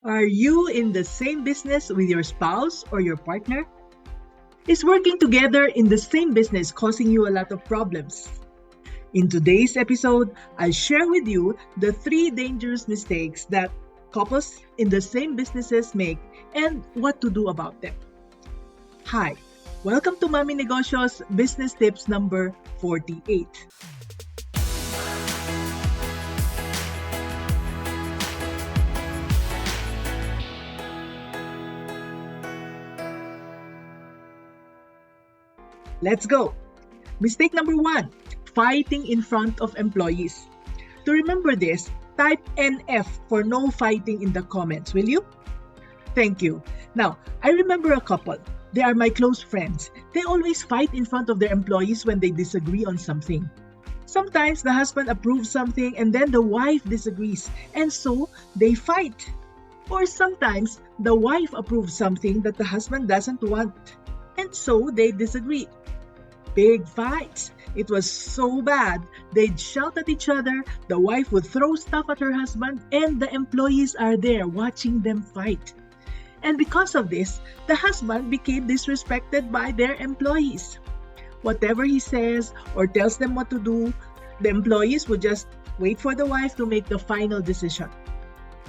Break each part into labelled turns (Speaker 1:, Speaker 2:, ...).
Speaker 1: Are you in the same business with your spouse or your partner? Is working together in the same business causing you a lot of problems? In today's episode, I'll share with you the three dangerous mistakes that couples in the same businesses make and what to do about them. Hi, welcome to Mami Negosyo's Business Tips number 48. Let's go! Mistake number 1, fighting in front of employees. To remember this, type NF for no fighting in the comments, will you? Thank you. Now, I remember a couple. They are my close friends. They always fight in front of their employees when they disagree on something. Sometimes the husband approves something and then the wife disagrees, and so they fight. Or sometimes the wife approves something that the husband doesn't want, and so they disagree. Big fights. It was so bad. They'd shout at each other, the wife would throw stuff at her husband, and the employees are there watching them fight. And because of this, the husband became disrespected by their employees. Whatever he says or tells them what to do, the employees would just wait for the wife to make the final decision.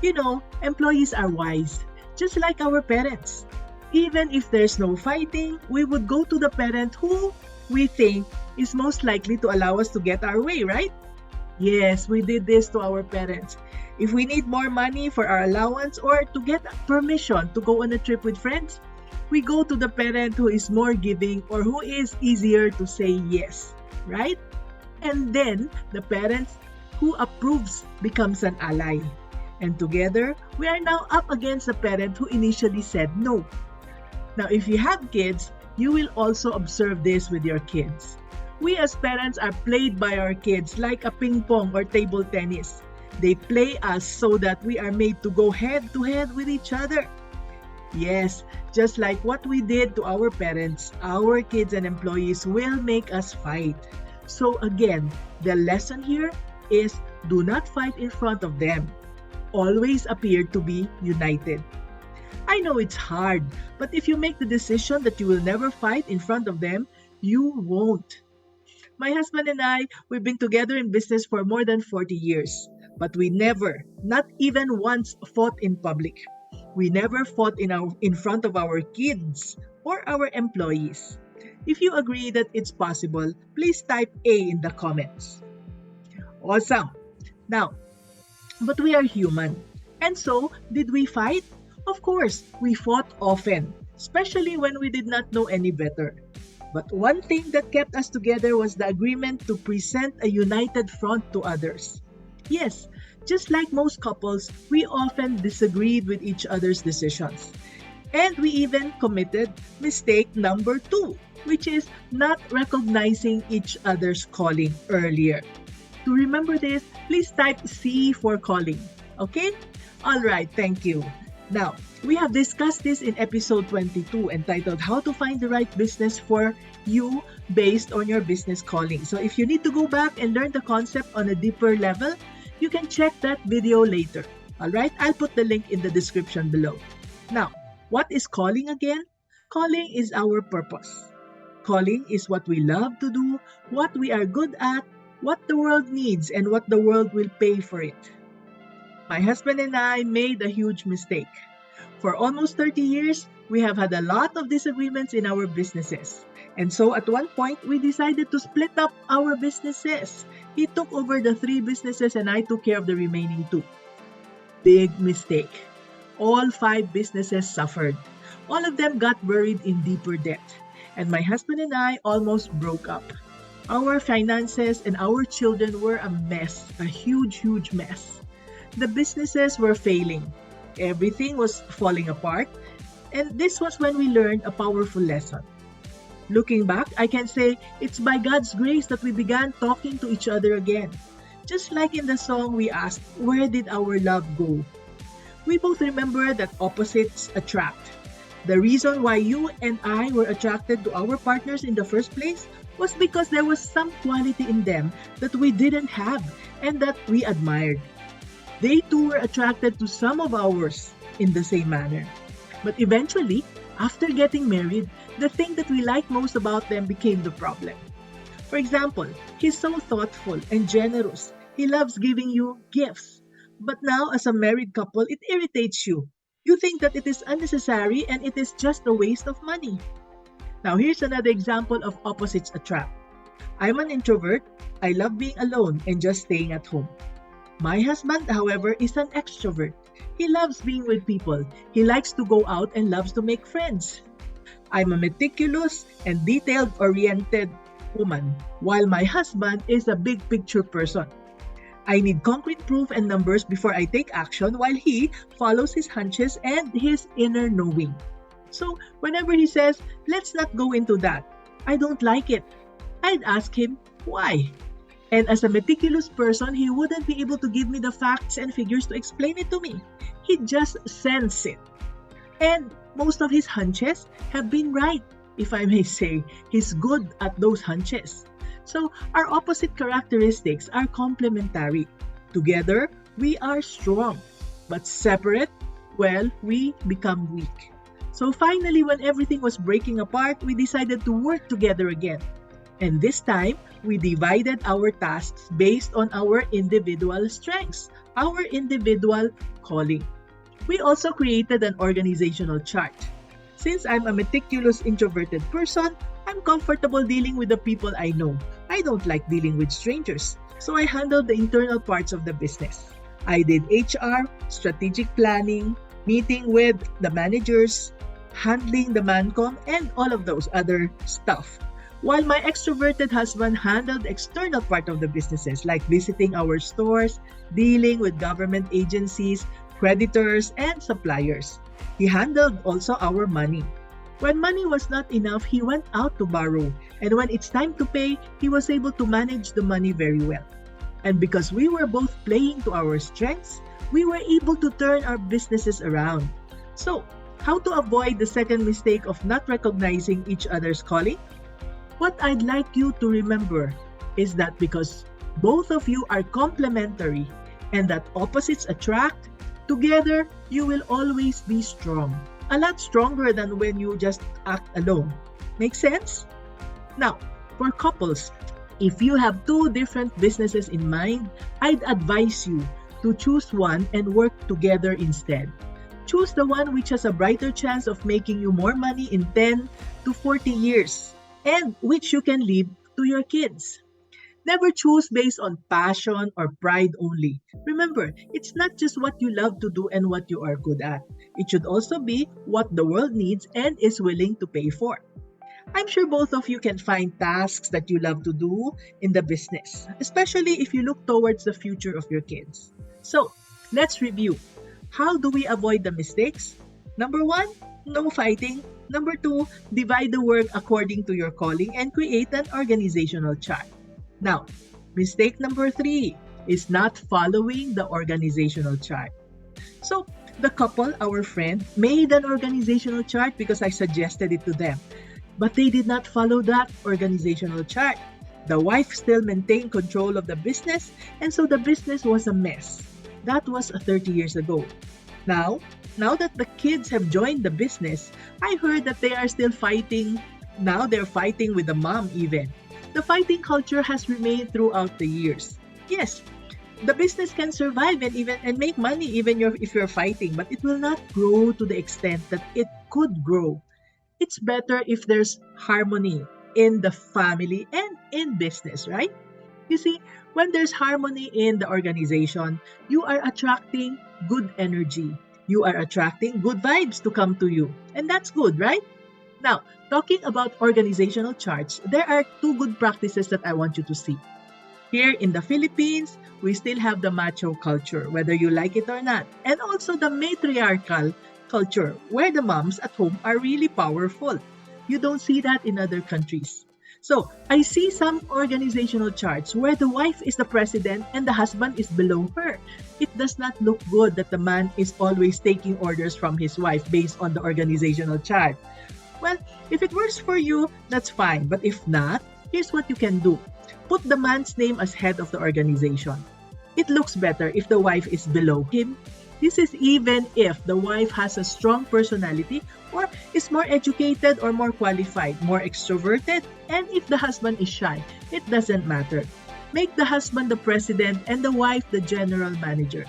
Speaker 1: You know, employees are wise, just like our parents. Even if there's no fighting, we would go to the parent who we think is most likely to allow us to get our way, right? Yes, we did this to our parents. If we need more money for our allowance or to get permission to go on a trip with friends, we go to the parent who is more giving or who is easier to say yes, right? And then the parent who approves becomes an ally. And together, we are now up against the parent who initially said no. Now, if you have kids, you will also observe this with your kids. We as parents are played by our kids like a ping pong or table tennis. They play us so that we are made to go head to head with each other. Yes, just like what we did to our parents, our kids and employees will make us fight. So again, the lesson here is do not fight in front of them. Always appear to be united. I know it's hard, but if you make the decision that you will never fight in front of them, you won't. My husband and I, we've been together in business for more than 40 years, but we never, not even once, fought in public. We never fought in front of our kids or our employees. If you agree that it's possible, please type A in the comments. Awesome. Now, but we are human. And so, did we fight? Of course, we fought often, especially when we did not know any better. But one thing that kept us together was the agreement to present a united front to others. Yes, just like most couples, we often disagreed with each other's decisions. And we even committed mistake number 2, which is not recognizing each other's calling earlier. To remember this, please type C for calling. Okay? Alright, thank you. Now, we have discussed this in episode 22 entitled How to Find the Right Business for You Based on Your Business Calling. So if you need to go back and learn the concept on a deeper level, you can check that video later. Alright, I'll put the link in the description below. Now, what is calling again? Calling is our purpose. Calling is what we love to do, what we are good at, what the world needs, and what the world will pay for it. My husband and I made a huge mistake. For almost 30 years, we have had a lot of disagreements in our businesses. And so at one point, we decided to split up our businesses. He took over the 3 businesses and I took care of the remaining 2. Big mistake. All 5 businesses suffered. All of them got buried in deeper debt. And my husband and I almost broke up. Our finances and our children were a mess, a huge, huge mess. The businesses were failing. Everything was falling apart. And this was when we learned a powerful lesson. Looking back, I can say it's by God's grace that we began talking to each other again. Just like in the song we asked, where did our love go? We both remember that opposites attract. The reason why you and I were attracted to our partners in the first place was because there was some quality in them that we didn't have and that we admired. They too were attracted to some of ours in the same manner. But eventually, after getting married, the thing that we liked most about them became the problem. For example, he's so thoughtful and generous. He loves giving you gifts. But now, as a married couple, it irritates you. You think that it is unnecessary and it is just a waste of money. Now, here's another example of opposites attract. I'm an introvert. I love being alone and just staying at home. My husband, however, is an extrovert. He loves being with people. He likes to go out and loves to make friends. I'm a meticulous and detailed-oriented woman, while my husband is a big picture person. I need concrete proof and numbers before I take action, while he follows his hunches and his inner knowing. So, whenever he says, let's not go into that, I don't like it. I'd ask him, why? And as a meticulous person, he wouldn't be able to give me the facts and figures to explain it to me. He'd just sense it. And most of his hunches have been right, if I may say. He's good at those hunches. So our opposite characteristics are complementary. Together, we are strong. But separate, well, we become weak. So finally, when everything was breaking apart, we decided to work together again. And this time, we divided our tasks based on our individual strengths, our individual calling. We also created an organizational chart. Since I'm a meticulous introverted person, I'm comfortable dealing with the people I know. I don't like dealing with strangers, so I handled the internal parts of the business. I did HR, strategic planning, meeting with the managers, handling the mancom, and all of those other stuff. While my extroverted husband handled the external part of the businesses like visiting our stores, dealing with government agencies, creditors, and suppliers. He handled also our money. When money was not enough, he went out to borrow, and when it's time to pay, he was able to manage the money very well. And because we were both playing to our strengths, we were able to turn our businesses around. So, how to avoid the second mistake of not recognizing each other's calling? What I'd like you to remember is that because both of you are complementary and that opposites attract, together you will always be strong. A lot stronger than when you just act alone. Make sense? Now, for couples, if you have two different businesses in mind, I'd advise you to choose one and work together instead. Choose the one which has a brighter chance of making you more money in 10 to 40 years and which you can leave to your kids. Never choose based on passion or pride only. Remember, it's not just what you love to do and what you are good at. It should also be what the world needs and is willing to pay for. I'm sure both of you can find tasks that you love to do in the business, especially if you look towards the future of your kids. So, let's review. How do we avoid the mistakes? Number 1, no fighting. Number 2, divide the work according to your calling and create an organizational chart. Now, mistake number 3 is not following the organizational chart. So, the couple, our friend, made an organizational chart because I suggested it to them. But they did not follow that organizational chart. The wife still maintained control of the business, and so the business was a mess. That was 30 years ago. Now that the kids have joined the business, I heard that they are still fighting. Now they're fighting with the mom even. The fighting culture has remained throughout the years. Yes, the business can survive and make money even if you're fighting, but it will not grow to the extent that it could grow. It's better if there's harmony in the family and in business, right? You see, when there's harmony in the organization, you are attracting good energy. You are attracting good vibes to come to you. And that's good, right? Now, talking about organizational charts, there are 2 good practices that I want you to see. Here in the Philippines, we still have the macho culture, whether you like it or not. And also the matriarchal culture, where the moms at home are really powerful. You don't see that in other countries. So, I see some organizational charts where the wife is the president and the husband is below her. It does not look good that the man is always taking orders from his wife based on the organizational chart. Well, if it works for you, that's fine. But if not, here's what you can do. Put the man's name as head of the organization. it looks better if the wife is below him. This is even if the wife has a strong personality or is more educated or more qualified, more extroverted, and if the husband is shy, it doesn't matter. Make the husband the president and the wife the general manager.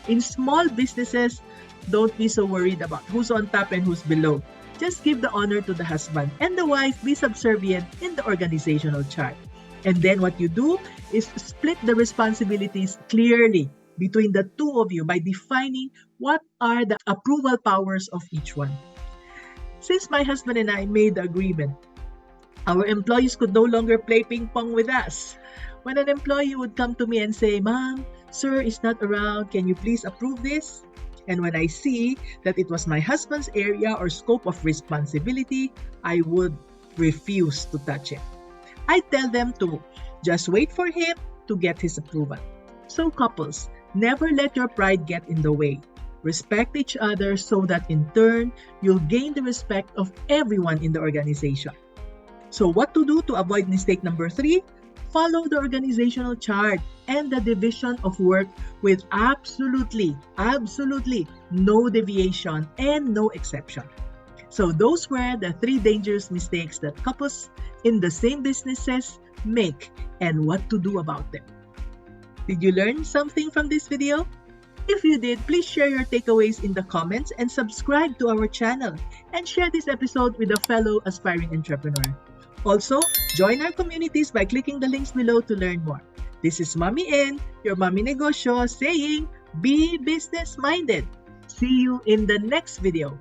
Speaker 1: In small businesses, don't be so worried about who's on top and who's below. Just give the honor to the husband and the wife be subservient in the organizational chart. And then what you do is split the responsibilities clearly between the two of you by defining what are the approval powers of each one. Since my husband and I made the agreement, our employees could no longer play ping pong with us. When an employee would come to me and say, "Ma'am, sir is not around, can you please approve this?" And when I see that it was my husband's area or scope of responsibility, I would refuse to touch it. I tell them to just wait for him to get his approval. So couples, never let your pride get in the way. Respect each other so that in turn, you'll gain the respect of everyone in the organization. So what to do to avoid mistake number 3? Follow the organizational chart and the division of work with absolutely no deviation and no exception. So those were the 3 dangerous mistakes that couples in the same businesses make and what to do about them. Did you learn something from this video? If you did, please share your takeaways in the comments and subscribe to our channel and share this episode with a fellow aspiring entrepreneur. Also, join our communities by clicking the links below to learn more. This is Mommy N, your Mommy Negosyo, saying, be business-minded. See you in the next video.